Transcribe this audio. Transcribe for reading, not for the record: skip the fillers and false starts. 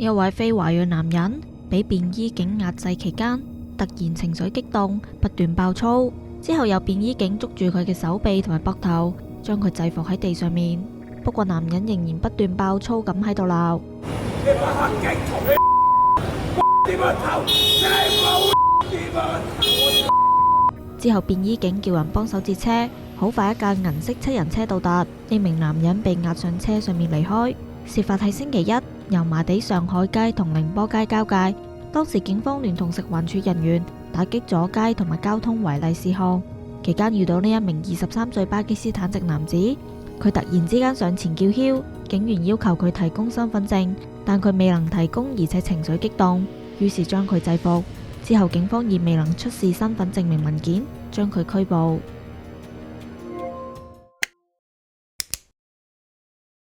一位非華裔男人俾便衣警壓制期間，突然情緒激動，不斷爆粗，之後有便衣警捉住佢嘅手臂同埋膊頭，將佢制服喺地上面。不過男人仍然不斷爆粗咁喺度鬧。之後便衣警叫人幫手截車，好快一架銀色7人車到達，呢名男人被押上車上面離開。事發喺星期一，油麻地上海街同寧波街交界。當時警方聯同食環署人員打擊阻街同埋交通違例事項，期間遇到呢一名23歲巴基斯坦籍男子，佢突然之間上前叫囂，警員要求佢提供身份證，但佢未能提供，而且情緒激動，於是將佢制服。之後警方以未能出示身份證明文件，將佢拘捕。